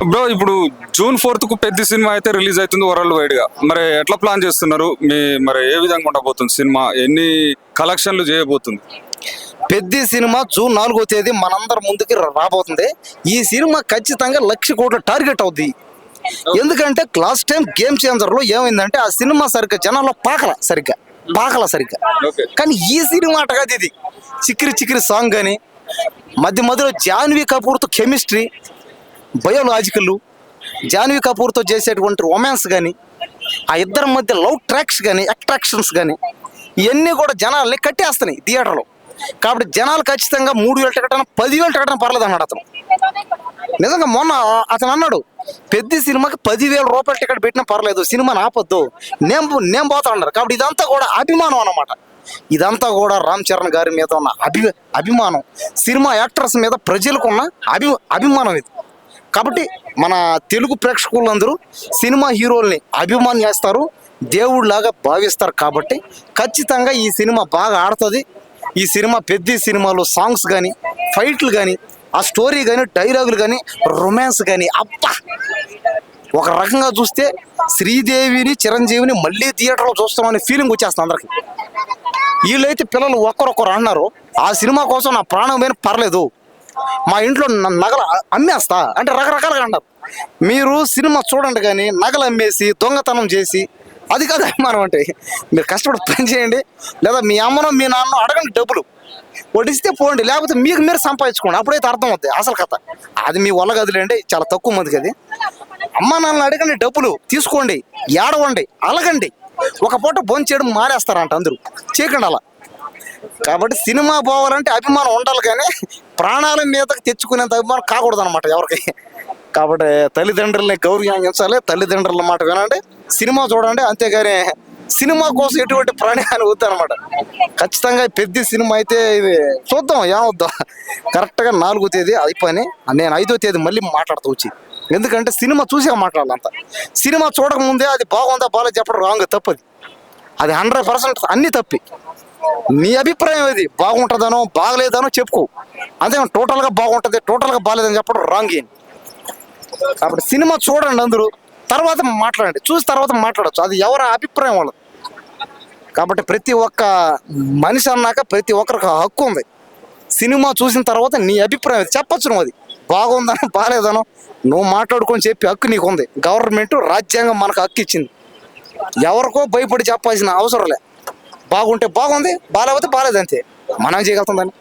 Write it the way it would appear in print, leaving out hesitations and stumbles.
Bro ఇప్పుడు June 4th కు పెద్ద సినిమా అయితే రిలీజ్ అవుతుంది వరల్డ్ వైడ్ గా. మరి ఎట్లా ప్లాన్ చేస్తున్నారు? మరి ఏ విధంగా ఉండబోతుంది సినిమా? ఎన్ని కలెక్షన్లు చేయబోతుంది? పెద్ద సినిమా జూన్ 4వ తేదీ మనందరి ముందుకి రాబోతుంది. ఈ సినిమా ఖచ్చితంగా 1,00,000 కోట్ల టార్గెట్ అవుద్ది. ఎందుకంటే లాస్ట్ టైం గేమ్ చేంజర్ లో ఏమైందంటే ఆ సినిమా సరిగ్గా జనాల్లో పాకల సరిగ్గా కానీ ఈ సినిమా అటగాది. ఇది చిక్కిరి చిక్కిరి సాంగ్ కానీ మధ్య మధ్యలో జాన్వీ కపూర్తో కెమిస్ట్రీ, బయోలాజికల్, జాన్వీ కపూర్తో చేసేటువంటి రొమాన్స్ కానీ, ఆ ఇద్దరి మధ్య లవ్ ట్రాక్స్ కానీ, అట్రాక్షన్స్ కానీ, ఇవన్నీ కూడా జనాల్ని కట్టేస్తున్నాయి థియేటర్లో. కాబట్టి జనాలు ఖచ్చితంగా 3,000 టికెట్ 10,000 టికెట్ పర్లేదు అన్నాడు అతను. నిజంగా మొన్న అతను అన్నాడు, పెద్ద సినిమాకి 10,000 రూపాయల టికెట్ పెట్టినా పర్లేదు, సినిమాని ఆపొద్దు, నేను పోతా అన్నారు. కాబట్టి ఇదంతా కూడా అభిమానం అన్నమాట. ఇదంతా కూడా రామ్ చరణ్ గారి మీద ఉన్న అభిమానం, సినిమా యాక్టర్స్ మీద ప్రజలకు ఉన్న అభిమానం ఇది. కాబట్టి మన తెలుగు ప్రేక్షకులందరూ సినిమా హీరోల్ని అభిమానిస్తారు, దేవుడిలాగా భావిస్తారు. కాబట్టి ఖచ్చితంగా ఈ సినిమా బాగా ఆడుతుంది. ఈ సినిమా పెద్ద సినిమాలో సాంగ్స్ కానీ, ఫైట్లు కానీ, ఆ స్టోరీ కానీ, డైలాగులు కానీ, రొమాన్స్ కానీ, అబ్బా ఒక రకంగా చూస్తే శ్రీదేవిని చిరంజీవిని మళ్ళీ థియేటర్లో చూస్తామని ఫీలింగ్ వచ్చేస్తుంది అందరికి. వీళ్ళైతే పిల్లలు ఒక్కరొక్కరు అన్నారు, ఆ సినిమా కోసం నా ప్రాణం మీద పర్లేదు, మా ఇంట్లో నగలు అమ్మేస్తా అంటే రకరకాలుగా అన్నారు. మీరు సినిమా చూడండి కానీ నగలు అమ్మేసి దొంగతనం చేసి అది కాదు అభిమానం అంటే. మీరు కష్టపడి పని చేయండి, లేదా మీ అమ్మనో మీ నాన్నో అడగండి, డబ్బులు వడిస్తే పోండి, లేకపోతే మీకు మీరు సంపాదించుకోండి, అప్పుడైతే అర్థం అవుతుంది అసలు కథ. అది మీ వల్ల గదిలేండి, చాలా తక్కువ మందికి అది. అమ్మ నాన్నని అడగండి, డబ్బులు తీసుకోండి, ఏడవండి, అలగండి. ఒక పూట భోంచేయడం మానేస్తారంట అందరూ, చేయకండి అలా. కాబట్టి సినిమా పోవాలంటే అభిమానం ఉండాలి కానీ ప్రాణాల మీదకి తెచ్చుకునేంత అభిమానం కాకూడదు అనమాట ఎవరికి. కాబట్టి తల్లిదండ్రులని గౌరవించాలి, తల్లిదండ్రుల మాట వినండి, సినిమా చూడండి, అంతేగాని సినిమా కోసం ఎటువంటి ప్రాణాన్ని వద్దనమాట. ఖచ్చితంగా పెద్ద సినిమా అయితే ఇది చూద్దాం, ఏమవుద్దాం. కరెక్ట్గా 4వ తేదీ అయిపోయి నేను 5వ తేదీ మళ్ళీ మాట్లాడుతూ వచ్చి, ఎందుకంటే సినిమా చూసే మాట్లాడాలంత. సినిమా చూడకముందే అది బాగుందా బాగాలేదు చెప్పడం రాంగ్, తప్పది. అది 100% అన్నీ తప్పి. నీ అభిప్రాయం ఏది, బాగుంటుందనో బాగలేదనో చెప్పుకో, అంతే. టోటల్గా బాగుంటుంది, టోటల్గా బాగాలేదని చెప్పడం రాంగ్ ఏంటి. కాబట్టి సినిమా చూడండి అందరూ, తర్వాత మాట్లాడండి, చూసి తర్వాత మాట్లాడచ్చు, అది ఎవరి అభిప్రాయం వాళ్ళది. కాబట్టి ప్రతి ఒక్క మనిషి అన్నాక ప్రతి ఒక్కరికి హక్కు ఉంది. సినిమా చూసిన తర్వాత నీ అభిప్రాయం చెప్పచ్చు, నువ్వు అది బాగుందనో బాగాలేదనో నువ్వు మాట్లాడుకొని చెప్పి హక్కు నీకు ఉంది. గవర్నమెంట్ రాజ్యాంగం మనకు హక్కు ఇచ్చింది, ఎవరికో భయపడి చెప్పాల్సిన అవసరం లే. బాగుంటే బాగుంది, బాగాలేకపోతే బాగాలేదు, అంతే. మనం చేయగలుగుతుందని.